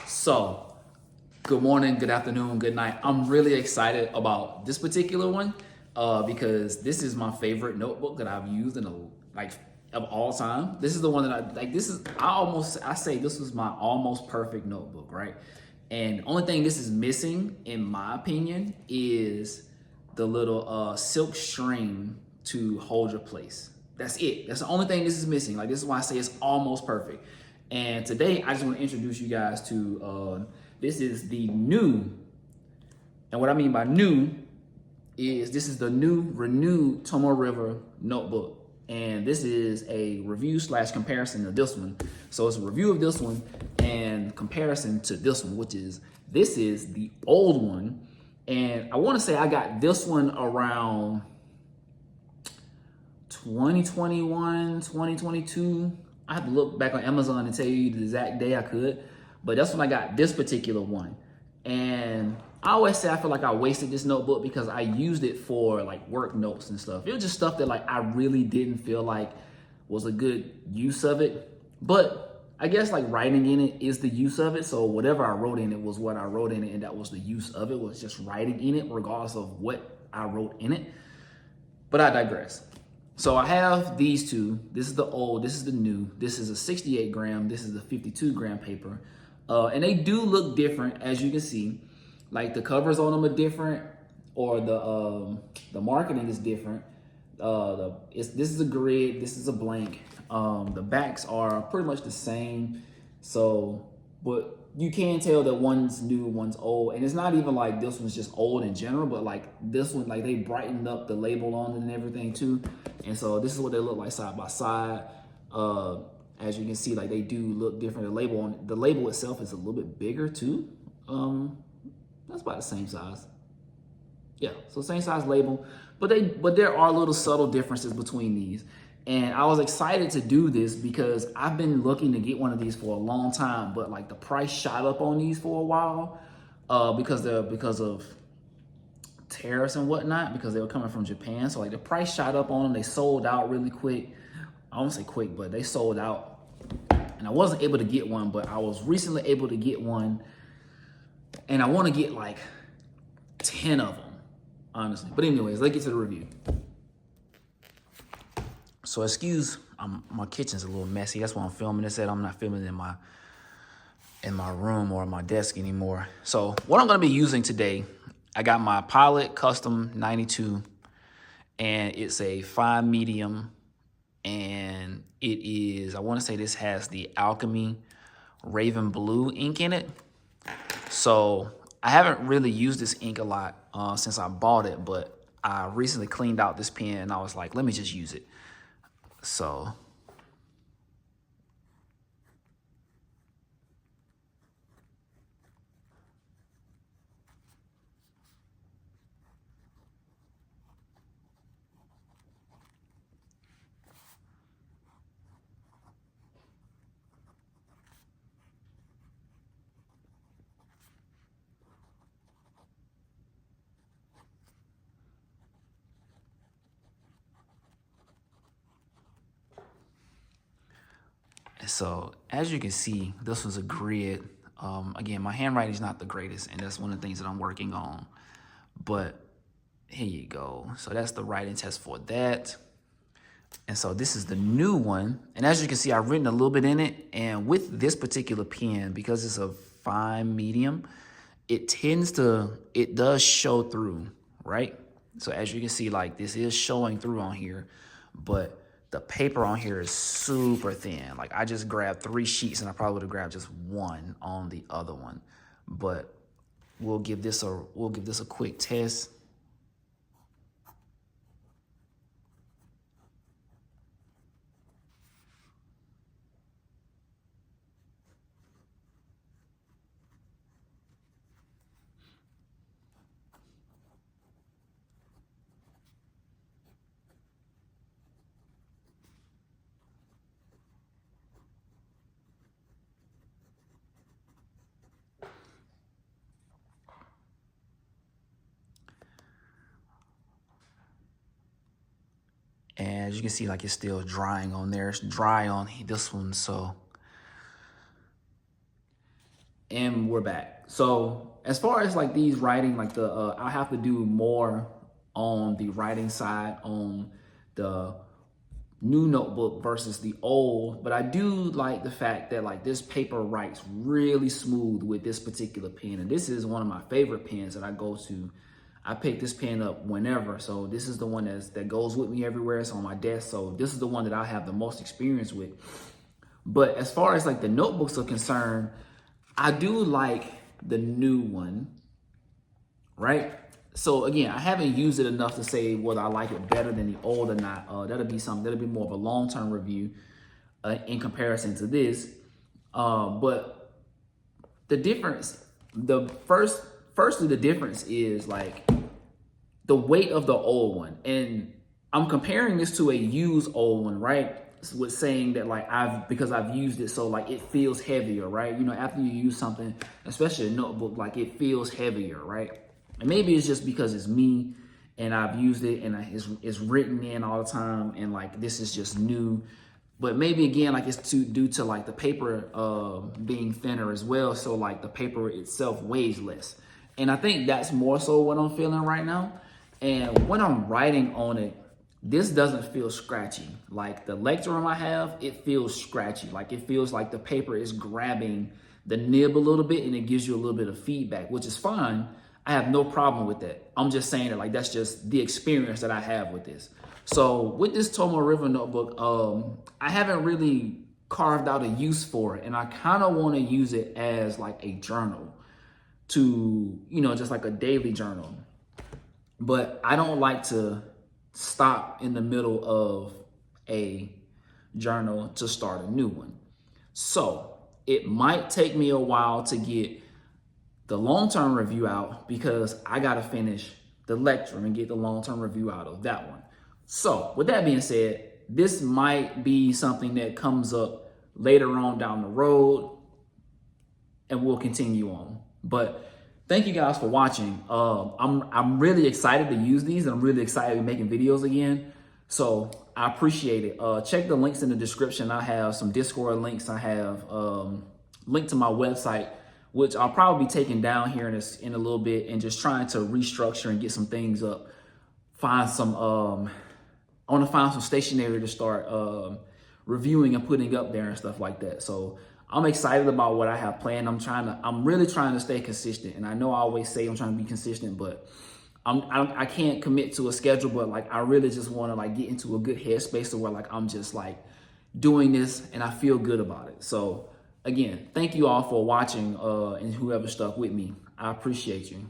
So, good morning, good afternoon, good night. I'm really excited about this particular one because this is my favorite notebook that I've used in of all time. This is the one that I like. I say this was my almost perfect notebook, right? And the only thing this is missing, in my opinion, is the little silk string to hold your place. That's it. That's the only thing this is missing. Like, this is why I say it's almost perfect. And today I just want to introduce you guys to this is the new, and what I mean by new is this is the new renewed Tomoe River notebook. And this is a review slash comparison of this one. So it's a review of this one and comparison to this one, this is the old one. And I want to say I got this one around 2021, 2022. I have to look back on Amazon and tell you the exact day I could, but that's when I got this particular one. And I always say I feel like I wasted this notebook because I used it for like work notes and stuff. It was just stuff that like I really didn't feel like was a good use of it. But I guess like writing in it is the use of it. So whatever I wrote in it was what I wrote in it, and that was the use of it, was just writing in it regardless of what I wrote in it. But I digress. So I have these two. This is the old, this is the new. This is a 68 gram, this is a 52 gram paper. And they do look different, as you can see. Like the covers on them are different, or the marketing is different. This is a grid, this is a blank. The backs are pretty much the same. So, but you can tell that one's new, one's old. And it's not even like this one's just old in general, but like this one, like they brightened up the label on it and everything too. And so this is what they look like side by side. As you can see, like they do look different. The label itself is a little bit bigger too. That's about the same size. Yeah, so same size label, but there are little subtle differences between these. And I was excited to do this because I've been looking to get one of these for a long time, but like the price shot up on these for a while because of tariffs and whatnot, because they were coming from Japan. So like the price shot up on them. They sold out really quick. I won't say quick, but they sold out. And I wasn't able to get one, but I was recently able to get one. And I want to get like 10 of them, honestly. But anyways, let's get to the review. So my kitchen's a little messy. That's why I'm filming this at. I'm not filming in my room or my desk anymore. So what I'm gonna be using today, I got my Pilot Custom 92, and it's a fine medium, and it is, I wanna say this has the Alchemy Raven Blue ink in it. So I haven't really used this ink a lot since I bought it, but I recently cleaned out this pen and I was like, let me just use it. So So as you can see, this was a grid. Again, my handwriting is not the greatest, and that's one of the things that I'm working on. But here you go. So that's the writing test for that. And so this is the new one. And as you can see, I've written a little bit in it. And with this particular pen, because it's a fine medium, it does show through, right? So as you can see, like this is showing through on here, but the paper on here is super thin. Like I just grabbed 3 sheets and I probably would have grabbed just one on the other one. But we'll give this a quick test. And as you can see, like it's still drying on there. It's dry on this one, so And we're back. So as far as like these writing, like I have to do more on the writing side on the new notebook versus the old, but I do like the fact that like this paper writes really smooth with this particular pen, and this is one of my favorite pens that I go to. I pick this pen up whenever, so this is the one that goes with me everywhere. It's on my desk, so this is the one that I have the most experience with. But as far as like the notebooks are concerned, I do like the new one, right? So again, I haven't used it enough to say whether I like it better than the old or not. That'll be more of a long-term review in comparison to this. But the difference, firstly, the difference is like the weight of the old one. And I'm comparing this to a used old one, right? With saying that like because I've used it, so like it feels heavier, right? You know, after you use something, especially a notebook, like it feels heavier, right? And maybe it's just because it's me and I've used it and it's written in all the time, and like this is just new. But maybe again, like it's due to like the paper being thinner as well, so like the paper itself weighs less. And I think that's more so what I'm feeling right now. And when I'm writing on it, this doesn't feel scratchy. Like the Lectrum I have, it feels scratchy. Like it feels like the paper is grabbing the nib a little bit, and it gives you a little bit of feedback, which is fine. I have no problem with that. I'm just saying that like that's just the experience that I have with this. So with this Tomoe River notebook, I haven't really carved out a use for it, and I kind of want to use it as like a journal, to, you know, just like a daily journal. But I don't like to stop in the middle of a journal to start a new one. So it might take me a while to get the long-term review out, because I got to finish the Lectrum and get the long-term review out of that one. So with that being said, this might be something that comes up later on down the road, and we'll continue on. But thank you guys for watching. I'm really excited to use these, and I'm really excited to be making videos again. So I appreciate it. Check the links in the description. I have some Discord links. I have link to my website, which I'll probably be taking down here in a little bit, and just trying to restructure and get some things up. I want to find some stationery to start reviewing and putting up there and stuff like that. So I'm excited about what I have planned. I'm really trying to stay consistent. And I know I always say I'm trying to be consistent, but I can't commit to a schedule. But like, I really just want to like get into a good headspace to where like I'm just like doing this and I feel good about it. So again, thank you all for watching, and whoever stuck with me. I appreciate you.